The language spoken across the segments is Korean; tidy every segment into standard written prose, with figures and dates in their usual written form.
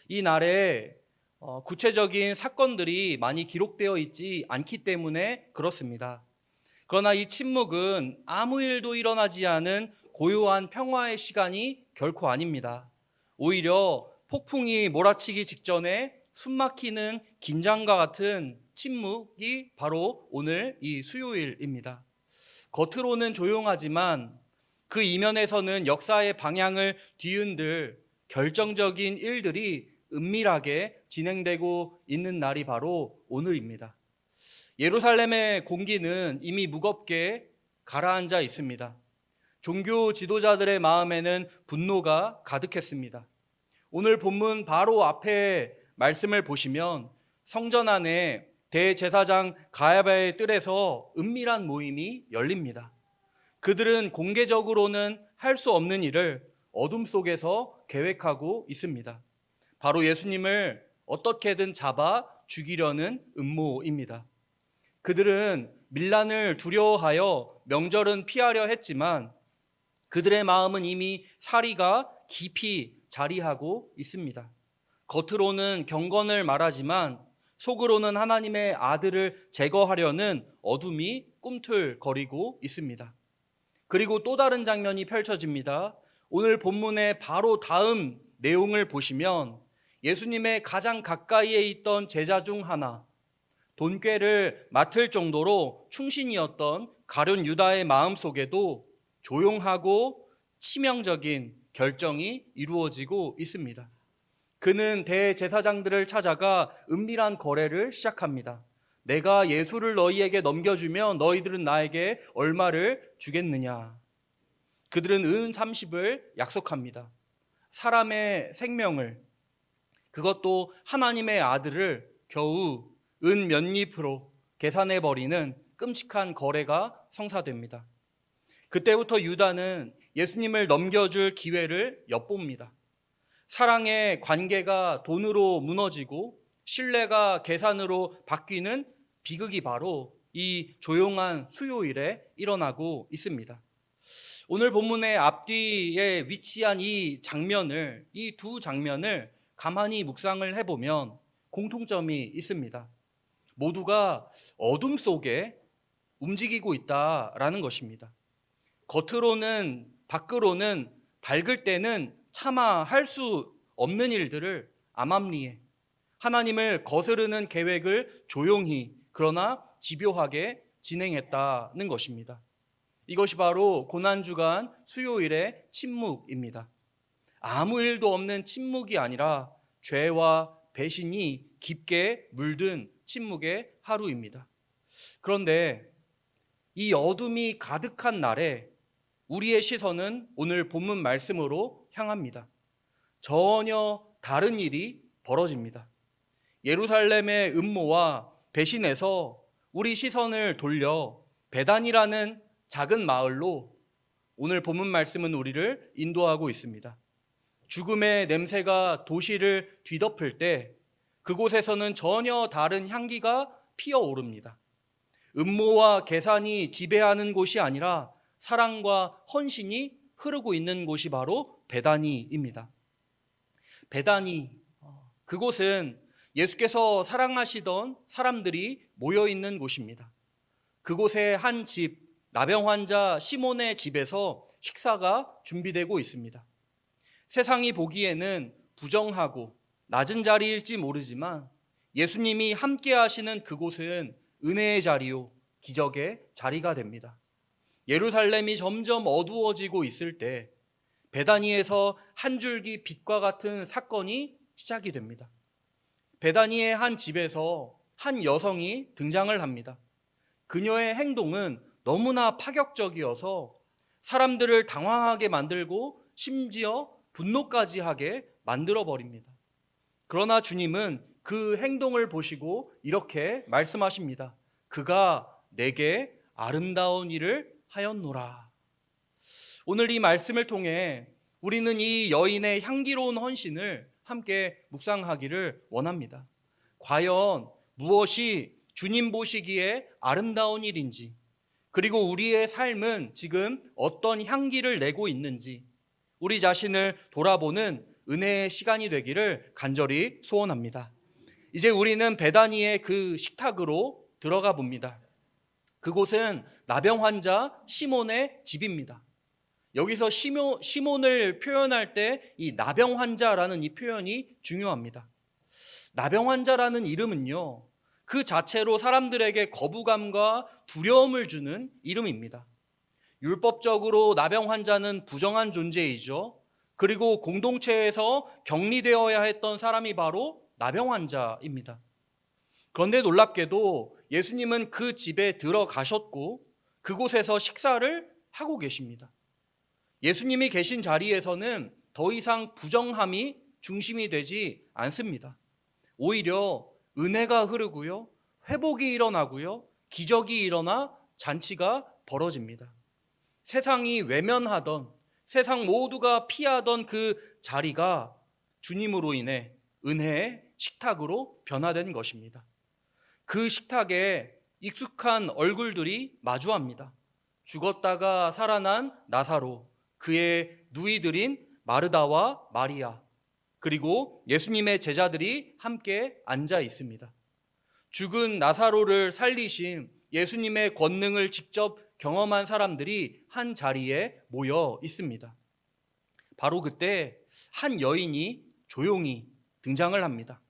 이 날에 구체적인 사건들이 많이 기록되어 있지 않기 때문에 그렇습니다. 그러나 이 침묵은 아무 일도 일어나지 않은 고요한 평화의 시간이 결코 아닙니다. 오히려 폭풍이 몰아치기 직전에 숨막히는 긴장과 같은 침묵이 바로 오늘 이 수요일입니다. 겉으로는 조용하지만 그 이면에서는 역사의 방향을 뒤흔들 결정적인 일들이 은밀하게 진행되고 있는 날이 바로 오늘입니다. 예루살렘의 공기는 이미 무겁게 가라앉아 있습니다. 종교 지도자들의 마음에는 분노가 가득했습니다. 오늘 본문 바로 앞에 말씀을 보시면 성전 안에 대제사장 가야바의 뜰에서 은밀한 모임이 열립니다. 그들은 공개적으로는 할 수 없는 일을 어둠 속에서 계획하고 있습니다. 바로 예수님을 어떻게든 잡아 죽이려는 음모입니다. 그들은 밀란을 두려워하여 명절은 피하려 했지만 그들의 마음은 이미 사리가 깊이 자리하고 있습니다. 겉으로는 경건을 말하지만 속으로는 하나님의 아들을 제거하려는 어둠이 꿈틀거리고 있습니다. 그리고 또 다른 장면이 펼쳐집니다. 오늘 본문의 바로 다음 내용을 보시면 예수님의 가장 가까이에 있던 제자 중 하나, 돈꾀를 맡을 정도로 충신이었던 가룟 유다의 마음속에도 조용하고 치명적인 결정이 이루어지고 있습니다. 그는 대제사장들을 찾아가 은밀한 거래를 시작합니다. 내가 예수를 너희에게 넘겨주면 너희들은 나에게 얼마를 주겠느냐. 그들은 은 30을 약속합니다. 사람의 생명을, 그것도 하나님의 아들을 겨우 은 몇 잎으로 계산해버리는 끔찍한 거래가 성사됩니다. 그때부터 유다는 예수님을 넘겨줄 기회를 엿봅니다. 사랑의 관계가 돈으로 무너지고 신뢰가 계산으로 바뀌는 비극이 바로 이 조용한 수요일에 일어나고 있습니다. 오늘 본문의 앞뒤에 위치한 이 두 장면을 가만히 묵상을 해보면 공통점이 있습니다. 모두가 어둠 속에 움직이고 있다라는 것입니다. 겉으로는, 밖으로는 밝을 때는 차마 할 수 없는 일들을 암암리에 하나님을 거스르는 계획을 조용히 그러나 집요하게 진행했다는 것입니다. 이것이 바로 고난주간 수요일의 침묵입니다. 아무 일도 없는 침묵이 아니라 죄와 배신이 깊게 물든 침묵의 하루입니다. 그런데 이 어둠이 가득한 날에 우리의 시선은 오늘 본문 말씀으로 향합니다. 전혀 다른 일이 벌어집니다. 예루살렘의 음모와 배신에서 우리 시선을 돌려 베단이라는 작은 마을로 오늘 본문 말씀은 우리를 인도하고 있습니다. 죽음의 냄새가 도시를 뒤덮을 때 그곳에서는 전혀 다른 향기가 피어오릅니다. 음모와 계산이 지배하는 곳이 아니라 사랑과 헌신이 흐르고 있는 곳이 바로 베다니입니다. 베다니, 그곳은 예수께서 사랑하시던 사람들이 모여 있는 곳입니다. 그곳의 한 집, 나병 환자 시몬의 집에서 식사가 준비되고 있습니다. 세상이 보기에는 부정하고 낮은 자리일지 모르지만 예수님이 함께 하시는 그곳은 은혜의 자리요, 기적의 자리가 됩니다. 예루살렘이 점점 어두워지고 있을 때 베다니에서 한 줄기 빛과 같은 사건이 시작이 됩니다. 베다니의 한 집에서 한 여성이 등장을 합니다. 그녀의 행동은 너무나 파격적이어서 사람들을 당황하게 만들고 심지어 분노까지 하게 만들어버립니다. 그러나 주님은 그 행동을 보시고 이렇게 말씀하십니다. 그가 내게 아름다운 일을 하였노라. 오늘 이 말씀을 통해 우리는 이 여인의 향기로운 헌신을 함께 묵상하기를 원합니다. 과연 무엇이 주님 보시기에 아름다운 일인지, 그리고 우리의 삶은 지금 어떤 향기를 내고 있는지 우리 자신을 돌아보는 은혜의 시간이 되기를 간절히 소원합니다. 이제 우리는 베다니의 그 식탁으로 들어가 봅니다. 그곳은 나병 환자 시몬의 집입니다. 여기서 시몬을 표현할 때 이 나병 환자라는 이 표현이 중요합니다. 나병 환자라는 이름은요, 그 자체로 사람들에게 거부감과 두려움을 주는 이름입니다. 율법적으로 나병 환자는 부정한 존재이죠. 그리고 공동체에서 격리되어야 했던 사람이 바로 나병 환자입니다. 그런데 놀랍게도 예수님은 그 집에 들어가셨고 그곳에서 식사를 하고 계십니다. 예수님이 계신 자리에서는 더 이상 부정함이 중심이 되지 않습니다. 오히려 은혜가 흐르고요, 회복이 일어나고요, 기적이 일어나 잔치가 벌어집니다. 세상이 외면하던, 세상 모두가 피하던 그 자리가 주님으로 인해 은혜의 식탁으로 변화된 것입니다. 그 식탁에 익숙한 얼굴들이 마주합니다. 죽었다가 살아난 나사로, 그의 누이들인 마르다와 마리아, 그리고 예수님의 제자들이 함께 앉아 있습니다. 죽은 나사로를 살리신 예수님의 권능을 직접 경험한 사람들이 한 자리에 모여 있습니다. 바로 그때 한 여인이 조용히 등장을 합니다.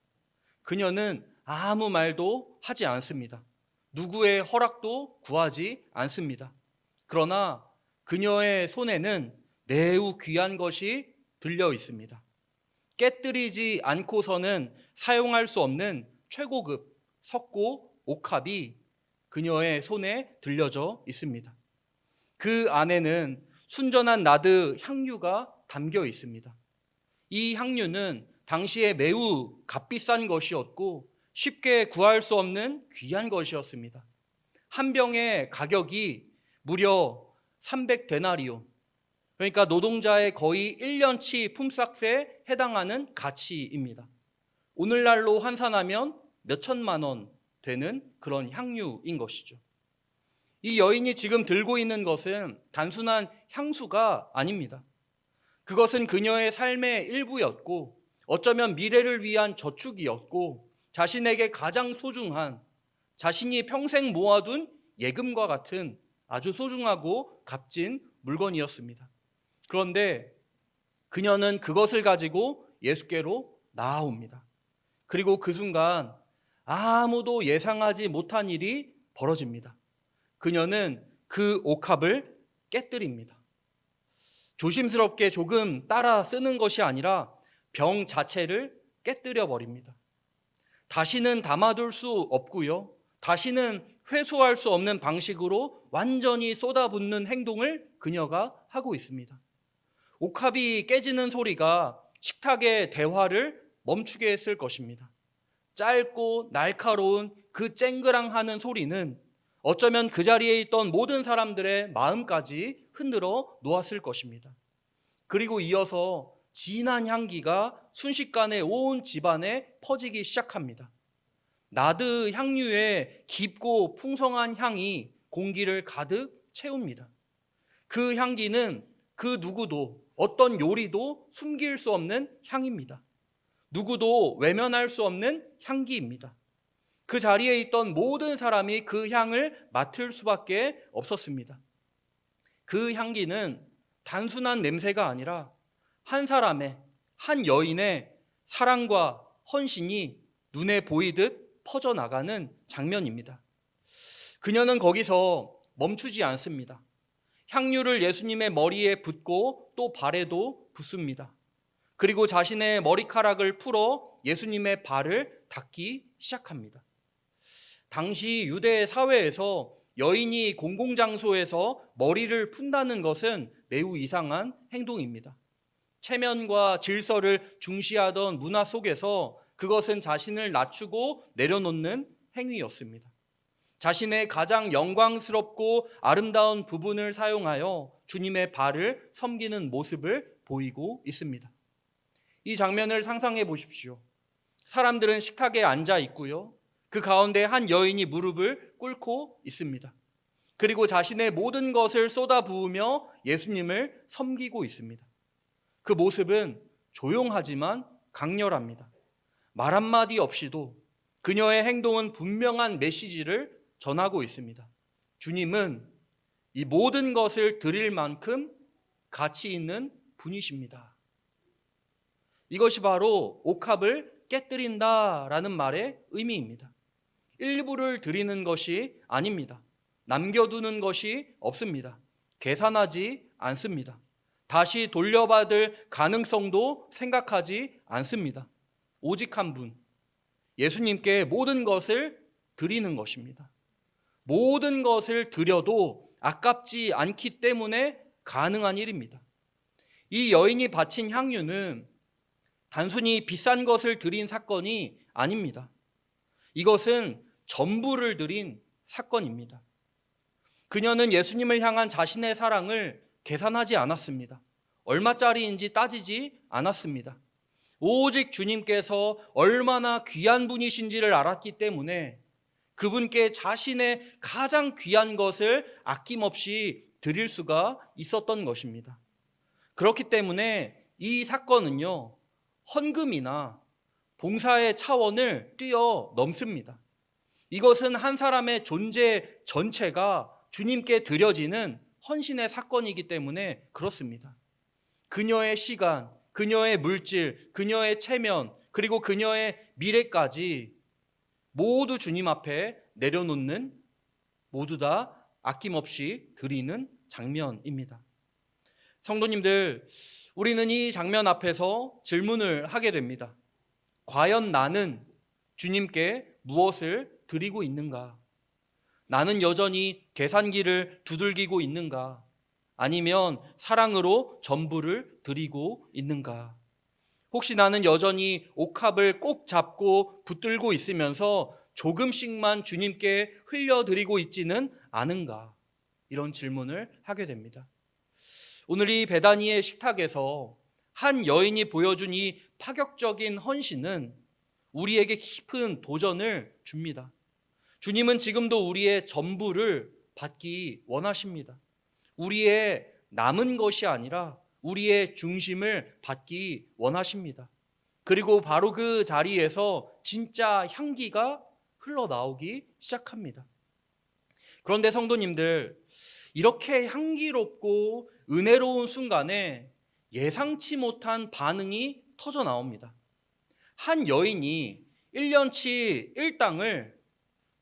그녀는 아무 말도 하지 않습니다. 누구의 허락도 구하지 않습니다. 그러나 그녀의 손에는 매우 귀한 것이 들려 있습니다. 깨뜨리지 않고서는 사용할 수 없는 최고급 석고 옥합이 그녀의 손에 들려져 있습니다. 그 안에는 순전한 나드 향유가 담겨 있습니다. 이 향유는 당시에 매우 값비싼 것이었고 쉽게 구할 수 없는 귀한 것이었습니다. 한 병의 가격이 무려 300데나리온, 그러니까 노동자의 거의 1년치 품삯에 해당하는 가치입니다. 오늘날로 환산하면 몇 천만 원 되는 그런 향유인 것이죠. 이 여인이 지금 들고 있는 것은 단순한 향수가 아닙니다. 그것은 그녀의 삶의 일부였고 어쩌면 미래를 위한 저축이었고 자신에게 가장 소중한, 자신이 평생 모아둔 예금과 같은 아주 소중하고 값진 물건이었습니다. 그런데 그녀는 그것을 가지고 예수께로 나아옵니다. 그리고 그 순간 아무도 예상하지 못한 일이 벌어집니다. 그녀는 그 옥합을 깨뜨립니다. 조심스럽게 조금 따라 쓰는 것이 아니라 병 자체를 깨뜨려 버립니다. 다시는 담아둘 수 없고요, 다시는 회수할 수 없는 방식으로 완전히 쏟아붓는 행동을 그녀가 하고 있습니다. 옥합이 깨지는 소리가 식탁의 대화를 멈추게 했을 것입니다. 짧고 날카로운 그 쨍그랑하는 소리는 어쩌면 그 자리에 있던 모든 사람들의 마음까지 흔들어 놓았을 것입니다. 그리고 이어서 진한 향기가 순식간에 온 집안에 퍼지기 시작합니다. 나드 향유의 깊고 풍성한 향이 공기를 가득 채웁니다. 그 향기는 그 누구도, 어떤 요리도 숨길 수 없는 향입니다. 누구도 외면할 수 없는 향기입니다. 그 자리에 있던 모든 사람이 그 향을 맡을 수밖에 없었습니다. 그 향기는 단순한 냄새가 아니라 한 사람의, 한 여인의 사랑과 헌신이 눈에 보이듯 퍼져나가는 장면입니다. 그녀는 거기서 멈추지 않습니다. 향유를 예수님의 머리에 붓고 또 발에도 붓습니다. 그리고 자신의 머리카락을 풀어 예수님의 발을 닦기 시작합니다. 당시 유대 사회에서 여인이 공공장소에서 머리를 푼다는 것은 매우 이상한 행동입니다. 체면과 질서를 중시하던 문화 속에서 그것은 자신을 낮추고 내려놓는 행위였습니다. 자신의 가장 영광스럽고 아름다운 부분을 사용하여 주님의 발을 섬기는 모습을 보이고 있습니다. 이 장면을 상상해 보십시오. 사람들은 식탁에 앉아 있고요, 그 가운데 한 여인이 무릎을 꿇고 있습니다. 그리고 자신의 모든 것을 쏟아부으며 예수님을 섬기고 있습니다. 그 모습은 조용하지만 강렬합니다. 말 한마디 없이도 그녀의 행동은 분명한 메시지를 전하고 있습니다. 주님은 이 모든 것을 드릴 만큼 가치 있는 분이십니다. 이것이 바로 옥합을 깨뜨린다라는 말의 의미입니다. 일부를 드리는 것이 아닙니다. 남겨두는 것이 없습니다. 계산하지 않습니다. 다시 돌려받을 가능성도 생각하지 않습니다. 오직 한 분, 예수님께 모든 것을 드리는 것입니다. 모든 것을 드려도 아깝지 않기 때문에 가능한 일입니다. 이 여인이 바친 향유는 단순히 비싼 것을 드린 사건이 아닙니다. 이것은 전부를 드린 사건입니다. 그녀는 예수님을 향한 자신의 사랑을 계산하지 않았습니다. 얼마짜리인지 따지지 않았습니다. 오직 주님께서 얼마나 귀한 분이신지를 알았기 때문에 그분께 자신의 가장 귀한 것을 아낌없이 드릴 수가 있었던 것입니다. 그렇기 때문에 이 사건은요, 헌금이나 봉사의 차원을 뛰어넘습니다. 이것은 한 사람의 존재 전체가 주님께 드려지는 헌신의 사건이기 때문에 그렇습니다. 그녀의 시간, 그녀의 물질, 그녀의 체면, 그리고 그녀의 미래까지 모두 주님 앞에 내려놓는, 모두 다 아낌없이 드리는 장면입니다. 성도님들, 우리는 이 장면 앞에서 질문을 하게 됩니다. 과연 나는 주님께 무엇을 드리고 있는가? 나는 여전히 계산기를 두들기고 있는가? 아니면 사랑으로 전부를 드리고 있는가? 혹시 나는 여전히 옥합을 꼭 잡고 붙들고 있으면서 조금씩만 주님께 흘려드리고 있지는 않은가? 이런 질문을 하게 됩니다. 오늘 이 베다니의 식탁에서 한 여인이 보여준 이 파격적인 헌신은 우리에게 깊은 도전을 줍니다. 주님은 지금도 우리의 전부를 받기 원하십니다. 우리의 남은 것이 아니라 우리의 중심을 받기 원하십니다. 그리고 바로 그 자리에서 진짜 향기가 흘러나오기 시작합니다. 그런데 성도님들, 이렇게 향기롭고 은혜로운 순간에 예상치 못한 반응이 터져 나옵니다. 한 여인이 1년치 일당을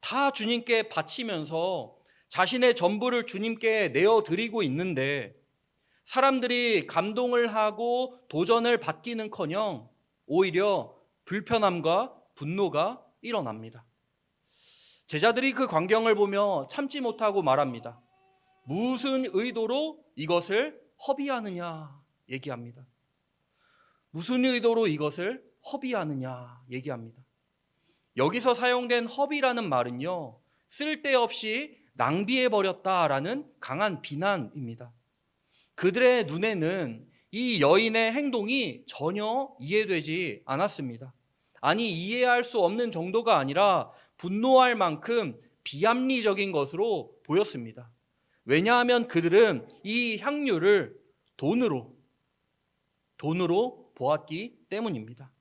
다 주님께 바치면서 자신의 전부를 주님께 내어드리고 있는데 사람들이 감동을 하고 도전을 받기는커녕 오히려 불편함과 분노가 일어납니다. 제자들이 그 광경을 보며 참지 못하고 말합니다. 무슨 의도로 이것을 허비하느냐 얘기합니다. 무슨 의도로 이것을 허비하느냐 얘기합니다. 여기서 사용된 허비라는 말은요, 쓸데없이 낭비해버렸다라는 강한 비난입니다. 그들의 눈에는 이 여인의 행동이 전혀 이해되지 않았습니다. 아니, 이해할 수 없는 정도가 아니라 분노할 만큼 비합리적인 것으로 보였습니다. 왜냐하면 그들은 이 향유를 돈으로 보았기 때문입니다.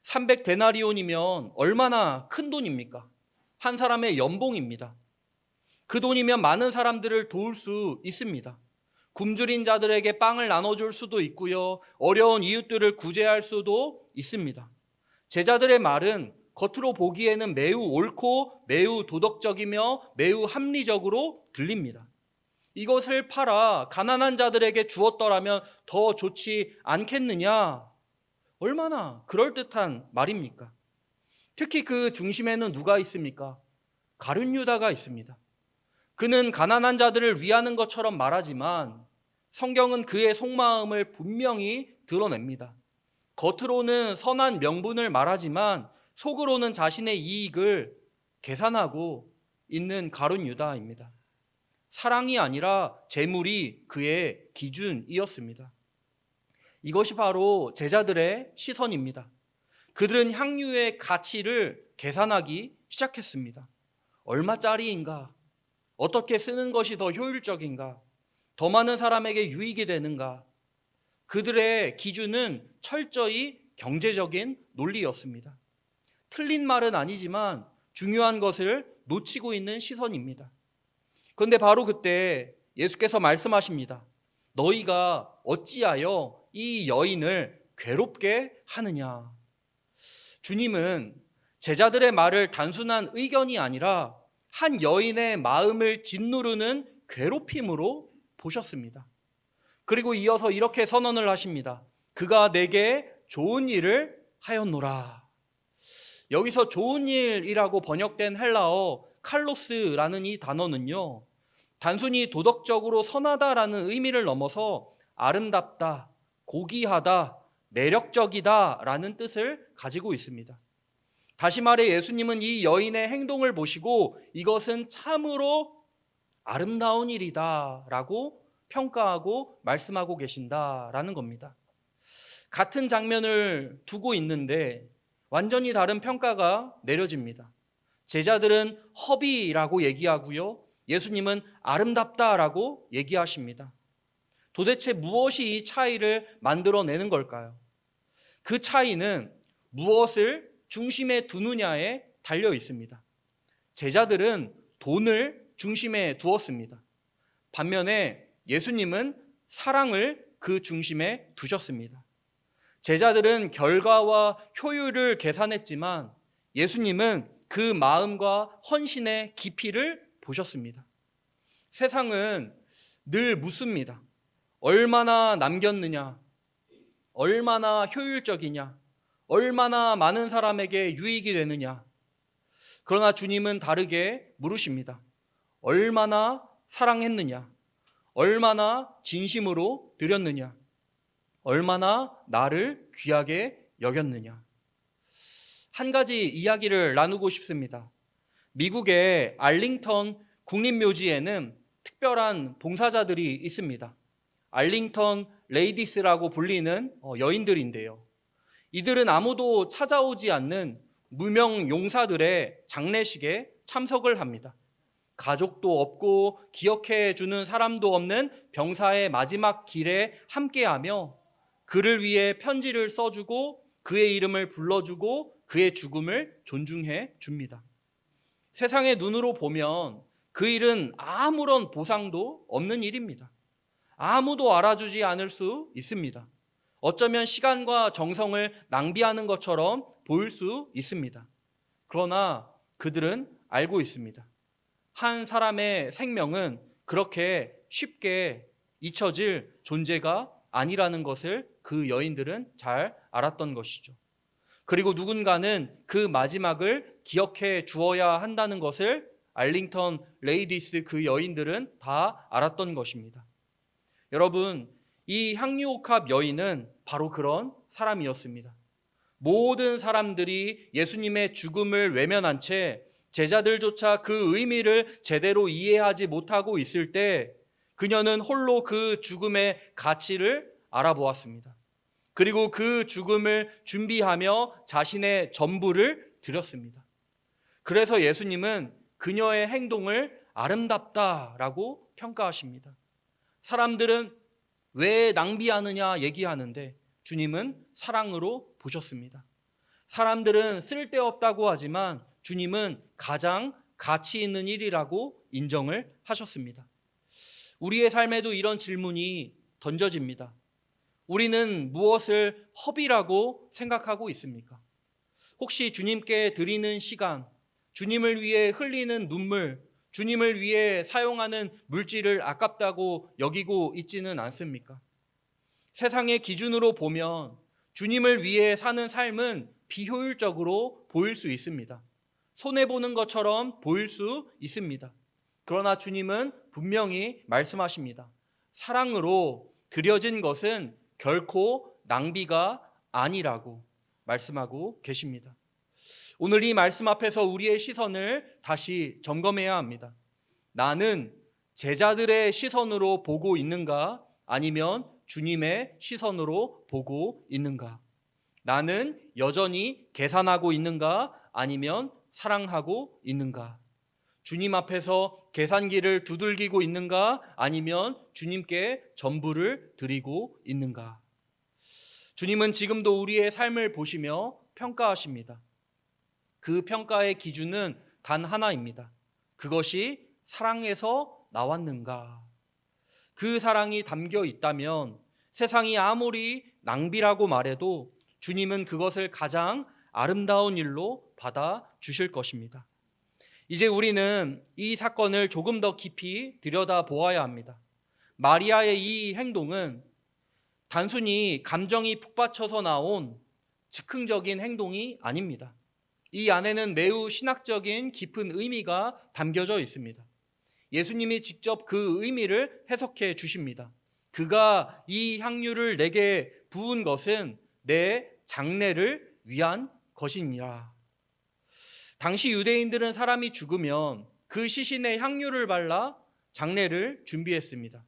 300데나리온이면 얼마나 큰 돈입니까? 한 사람의 연봉입니다. 그 돈이면 많은 사람들을 도울 수 있습니다. 굶주린 자들에게 빵을 나눠줄 수도 있고요, 어려운 이웃들을 구제할 수도 있습니다. 제자들의 말은 겉으로 보기에는 매우 옳고 매우 도덕적이며 매우 합리적으로 들립니다. 이것을 팔아 가난한 자들에게 주었더라면 더 좋지 않겠느냐? 얼마나 그럴듯한 말입니까? 특히 그 중심에는 누가 있습니까? 가룟 유다가 있습니다. 그는 가난한 자들을 위하는 것처럼 말하지만 성경은 그의 속마음을 분명히 드러냅니다. 겉으로는 선한 명분을 말하지만 속으로는 자신의 이익을 계산하고 있는 가룟 유다입니다. 사랑이 아니라 재물이 그의 기준이었습니다. 이것이 바로 제자들의 시선입니다. 그들은 향유의 가치를 계산하기 시작했습니다. 얼마짜리인가? 어떻게 쓰는 것이 더 효율적인가? 더 많은 사람에게 유익이 되는가? 그들의 기준은 철저히 경제적인 논리였습니다. 틀린 말은 아니지만 중요한 것을 놓치고 있는 시선입니다. 그런데 바로 그때 예수께서 말씀하십니다. 너희가 어찌하여 이 여인을 괴롭게 하느냐. 주님은 제자들의 말을 단순한 의견이 아니라 한 여인의 마음을 짓누르는 괴롭힘으로 보셨습니다. 그리고 이어서 이렇게 선언을 하십니다. 그가 내게 좋은 일을 하였노라. 여기서 좋은 일이라고 번역된 헬라어 칼로스라는 이 단어는요, 단순히 도덕적으로 선하다라는 의미를 넘어서 아름답다, 고귀하다, 매력적이다 라는 뜻을 가지고 있습니다. 다시 말해 예수님은 이 여인의 행동을 보시고 이것은 참으로 아름다운 일이다 라고 평가하고 말씀하고 계신다라는 겁니다. 같은 장면을 두고 있는데 완전히 다른 평가가 내려집니다. 제자들은 허비라고 얘기하고요, 예수님은 아름답다라고 얘기하십니다. 도대체 무엇이 이 차이를 만들어내는 걸까요? 그 차이는 무엇을 중심에 두느냐에 달려 있습니다. 제자들은 돈을 중심에 두었습니다. 반면에 예수님은 사랑을 그 중심에 두셨습니다. 제자들은 결과와 효율을 계산했지만 예수님은 그 마음과 헌신의 깊이를 보셨습니다. 세상은 늘 묻습니다. 얼마나 남겼느냐? 얼마나 효율적이냐? 얼마나 많은 사람에게 유익이 되느냐? 그러나 주님은 다르게 물으십니다. 얼마나 사랑했느냐? 얼마나 진심으로 드렸느냐? 얼마나 나를 귀하게 여겼느냐? 한 가지 이야기를 나누고 싶습니다. 미국의 알링턴 국립묘지에는 특별한 봉사자들이 있습니다. 알링턴 레이디스라고 불리는 여인들인데요. 이들은 아무도 찾아오지 않는 무명 용사들의 장례식에 참석을 합니다. 가족도 없고 기억해 주는 사람도 없는 병사의 마지막 길에 함께하며 그를 위해 편지를 써주고 그의 이름을 불러주고 그의 죽음을 존중해 줍니다. 세상의 눈으로 보면 그 일은 아무런 보상도 없는 일입니다. 아무도 알아주지 않을 수 있습니다. 어쩌면 시간과 정성을 낭비하는 것처럼 보일 수 있습니다. 그러나 그들은 알고 있습니다. 한 사람의 생명은 그렇게 쉽게 잊혀질 존재가 아니라는 것을 그 여인들은 잘 알았던 것이죠. 그리고 누군가는 그 마지막을 기억해 주어야 한다는 것을 알링턴 레이디스 그 여인들은 다 알았던 것입니다. 여러분, 이 향유옥합 여인은 바로 그런 사람이었습니다. 모든 사람들이 예수님의 죽음을 외면한 채 제자들조차 그 의미를 제대로 이해하지 못하고 있을 때 그녀는 홀로 그 죽음의 가치를 알아보았습니다. 그리고 그 죽음을 준비하며 자신의 전부를 드렸습니다. 그래서 예수님은 그녀의 행동을 아름답다라고 평가하십니다. 사람들은 왜 낭비하느냐 얘기하는데 주님은 사랑으로 보셨습니다. 사람들은 쓸데없다고 하지만 주님은 가장 가치 있는 일이라고 인정을 하셨습니다. 우리의 삶에도 이런 질문이 던져집니다. 우리는 무엇을 허비라고 생각하고 있습니까? 혹시 주님께 드리는 시간, 주님을 위해 흘리는 눈물, 주님을 위해 사용하는 물질을 아깝다고 여기고 있지는 않습니까? 세상의 기준으로 보면 주님을 위해 사는 삶은 비효율적으로 보일 수 있습니다. 손해보는 것처럼 보일 수 있습니다. 그러나 주님은 분명히 말씀하십니다. 사랑으로 드려진 것은 결코 낭비가 아니라고 말씀하고 계십니다. 오늘 이 말씀 앞에서 우리의 시선을 다시 점검해야 합니다. 나는 제자들의 시선으로 보고 있는가? 아니면 주님의 시선으로 보고 있는가? 나는 여전히 계산하고 있는가? 아니면 사랑하고 있는가? 주님 앞에서 계산기를 두들기고 있는가? 아니면 주님께 전부를 드리고 있는가? 주님은 지금도 우리의 삶을 보시며 평가하십니다. 그 평가의 기준은 단 하나입니다. 그것이 사랑에서 나왔는가? 그 사랑이 담겨 있다면 세상이 아무리 낭비라고 말해도 주님은 그것을 가장 아름다운 일로 받아 주실 것입니다. 이제 우리는 이 사건을 조금 더 깊이 들여다보아야 합니다. 마리아의 이 행동은 단순히 감정이 북받쳐서 나온 즉흥적인 행동이 아닙니다. 이 안에는 매우 신학적인 깊은 의미가 담겨져 있습니다. 예수님이 직접 그 의미를 해석해 주십니다. 그가 이 향유를 내게 부은 것은 내 장례를 위한 것이니라. 당시 유대인들은 사람이 죽으면 그 시신에 향유를 발라 장례를 준비했습니다.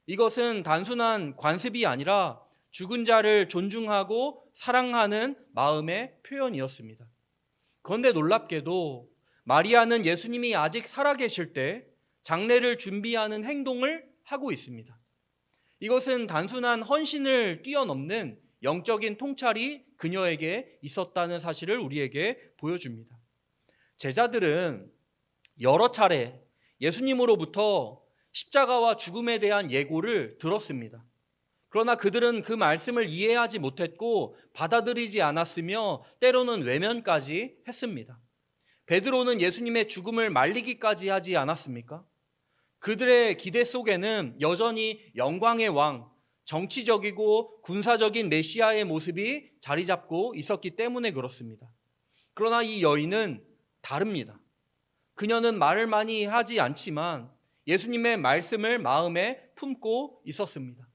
이것은 단순한 관습이 아니라 죽은 자를 존중하고 사랑하는 마음의 표현이었습니다. 그런데 놀랍게도 마리아는 예수님이 아직 살아계실 때 장례를 준비하는 행동을 하고 있습니다. 이것은 단순한 헌신을 뛰어넘는 영적인 통찰이 그녀에게 있었다는 사실을 우리에게 보여줍니다. 제자들은 여러 차례 예수님으로부터 십자가와 죽음에 대한 예고를 들었습니다. 그러나 그들은 그 말씀을 이해하지 못했고 받아들이지 않았으며 때로는 외면까지 했습니다. 베드로는 예수님의 죽음을 말리기까지 하지 않았습니까? 그들의 기대 속에는 여전히 영광의 왕, 정치적이고 군사적인 메시아의 모습이 자리 잡고 있었기 때문에 그렇습니다. 그러나 이 여인은 다릅니다. 그녀는 말을 많이 하지 않지만 예수님의 말씀을 마음에 품고 있었습니다.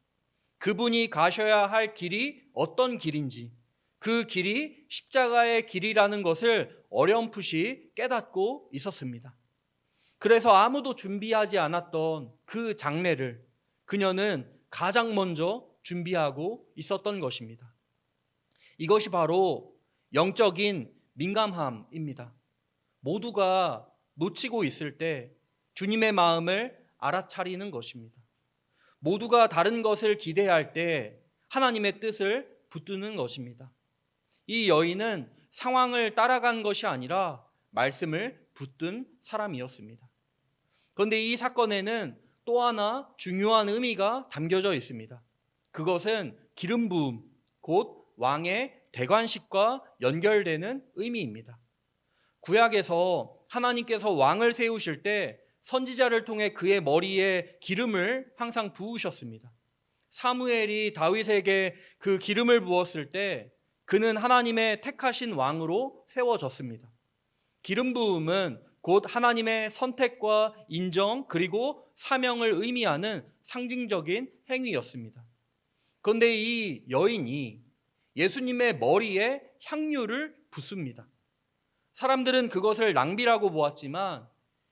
그분이 가셔야 할 길이 어떤 길인지, 그 길이 십자가의 길이라는 것을 어렴풋이 깨닫고 있었습니다. 그래서 아무도 준비하지 않았던 그 장례를 그녀는 가장 먼저 준비하고 있었던 것입니다. 이것이 바로 영적인 민감함입니다. 모두가 놓치고 있을 때 주님의 마음을 알아차리는 것입니다. 모두가 다른 것을 기대할 때 하나님의 뜻을 붙드는 것입니다. 이 여인은 상황을 따라간 것이 아니라 말씀을 붙든 사람이었습니다. 그런데 이 사건에는 또 하나 중요한 의미가 담겨져 있습니다. 그것은 기름 부음, 곧 왕의 대관식과 연결되는 의미입니다. 구약에서 하나님께서 왕을 세우실 때 선지자를 통해 그의 머리에 기름을 항상 부으셨습니다. 사무엘이 다윗에게 그 기름을 부었을 때 그는 하나님의 택하신 왕으로 세워졌습니다. 기름 부음은 곧 하나님의 선택과 인정 그리고 사명을 의미하는 상징적인 행위였습니다. 그런데 이 여인이 예수님의 머리에 향유를 붓습니다. 사람들은 그것을 낭비라고 보았지만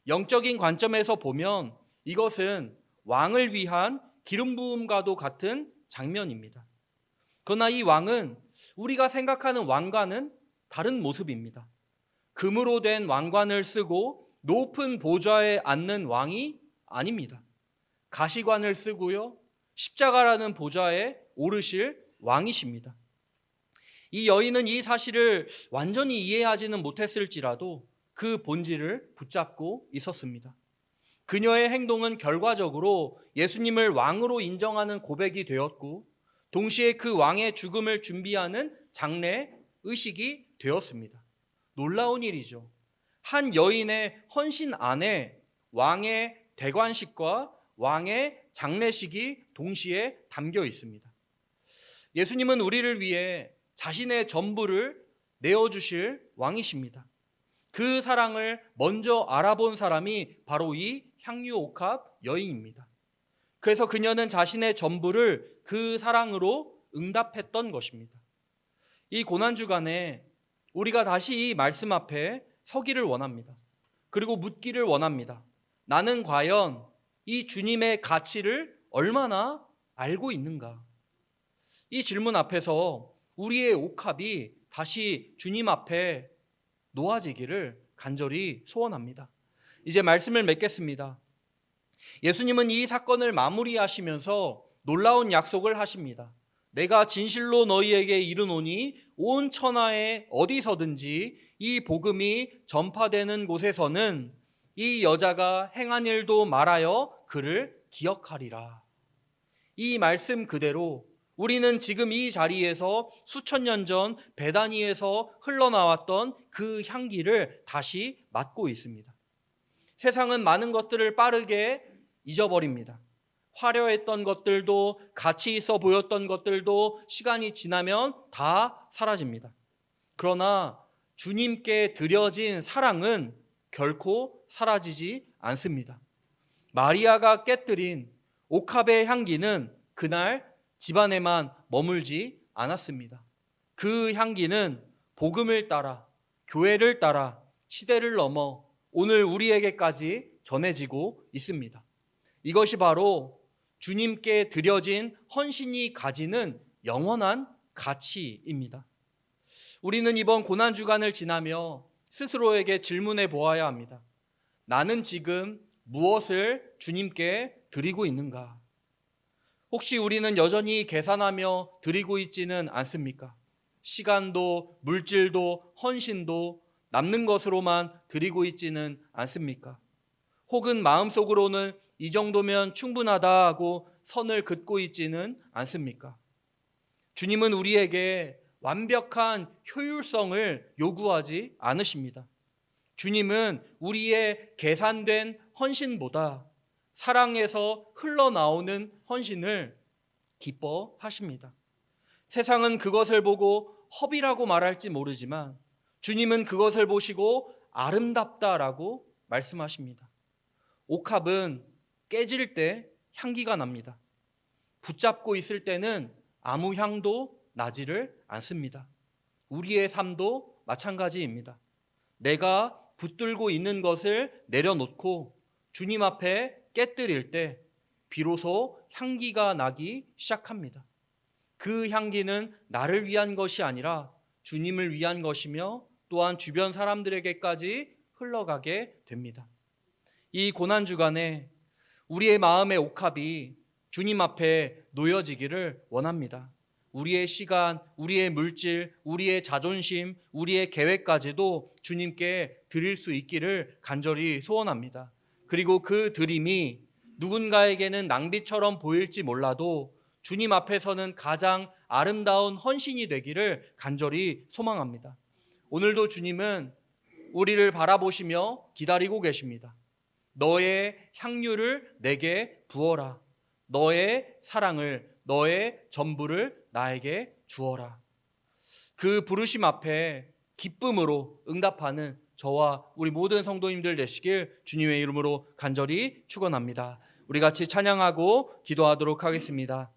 영적인 관점에서 보면 이것은 왕을 위한 기름 부음과도 같은 장면입니다. 그러나 이 왕은 우리가 생각하는 왕과는 다른 모습입니다. 금으로 된 왕관을 쓰고 높은 보좌에 앉는 왕이 아닙니다. 가시관을 쓰고요, 십자가라는 보좌에 오르실 왕이십니다. 이 여인은 이 사실을 완전히 이해하지는 못했을지라도 그 본질을 붙잡고 있었습니다. 그녀의 행동은 결과적으로 예수님을 왕으로 인정하는 고백이 되었고 동시에 그 왕의 죽음을 준비하는 장례 의식이 되었습니다. 놀라운 일이죠. 한 여인의 헌신 안에 왕의 대관식과 왕의 장례식이 동시에 담겨 있습니다. 예수님은 우리를 위해 자신의 전부를 내어주실 왕이십니다. 그 사랑을 먼저 알아본 사람이 바로 이 향유옥합 여인입니다. 그래서 그녀는 자신의 전부를 그 사랑으로 응답했던 것입니다. 이 고난주간에 우리가 다시 이 말씀 앞에 서기를 원합니다. 그리고 묻기를 원합니다. 나는 과연 이 주님의 가치를 얼마나 알고 있는가? 이 질문 앞에서 우리의 옥합이 다시 주님 앞에 놓아지기를 간절히 소원합니다. 이제 말씀을 맺겠습니다. 예수님은 이 사건을 마무리하시면서 놀라운 약속을 하십니다. 내가 진실로 너희에게 이르노니 온 천하에 어디서든지 이 복음이 전파되는 곳에서는 이 여자가 행한 일도 말하여 그를 기억하리라. 이 말씀 그대로 우리는 지금 이 자리에서 수천 년 전 베다니에서 흘러나왔던 그 향기를 다시 맡고 있습니다. 세상은 많은 것들을 빠르게 잊어버립니다. 화려했던 것들도, 가치 있어 보였던 것들도 시간이 지나면 다 사라집니다. 그러나 주님께 드려진 사랑은 결코 사라지지 않습니다. 마리아가 깨뜨린 옥합의 향기는 그날 집안에만 머물지 않았습니다. 그 향기는 복음을 따라, 교회를 따라 시대를 넘어 오늘 우리에게까지 전해지고 있습니다. 이것이 바로 주님께 드려진 헌신이 가지는 영원한 가치입니다. 우리는 이번 고난주간을 지나며 스스로에게 질문해 보아야 합니다. 나는 지금 무엇을 주님께 드리고 있는가? 혹시 우리는 여전히 계산하며 드리고 있지는 않습니까? 시간도, 물질도, 헌신도 남는 것으로만 드리고 있지는 않습니까? 혹은 마음속으로는 이 정도면 충분하다 하고 선을 긋고 있지는 않습니까? 주님은 우리에게 완벽한 효율성을 요구하지 않으십니다. 주님은 우리의 계산된 헌신보다 사랑에서 흘러나오는 헌신을 기뻐하십니다. 세상은 그것을 보고 허비라고 말할지 모르지만 주님은 그것을 보시고 아름답다라고 말씀하십니다. 옥합은 깨질 때 향기가 납니다. 붙잡고 있을 때는 아무 향도 나지를 않습니다. 우리의 삶도 마찬가지입니다. 내가 붙들고 있는 것을 내려놓고 주님 앞에 깨뜨릴 때 비로소 향기가 나기 시작합니다. 그 향기는 나를 위한 것이 아니라 주님을 위한 것이며 또한 주변 사람들에게까지 흘러가게 됩니다. 이 고난주간에 우리의 마음의 옥합이 주님 앞에 놓여지기를 원합니다. 우리의 시간, 우리의 물질, 우리의 자존심, 우리의 계획까지도 주님께 드릴 수 있기를 간절히 소원합니다. 그리고 그 드림이 누군가에게는 낭비처럼 보일지 몰라도 주님 앞에서는 가장 아름다운 헌신이 되기를 간절히 소망합니다. 오늘도 주님은 우리를 바라보시며 기다리고 계십니다. 너의 향유를 내게 부어라. 너의 사랑을, 너의 전부를 나에게 주어라. 그 부르심 앞에 기쁨으로 응답하는 저와 우리 모든 성도님들 되시길 주님의 이름으로 간절히 축원합니다. 우리 같이 찬양하고 기도하도록 하겠습니다.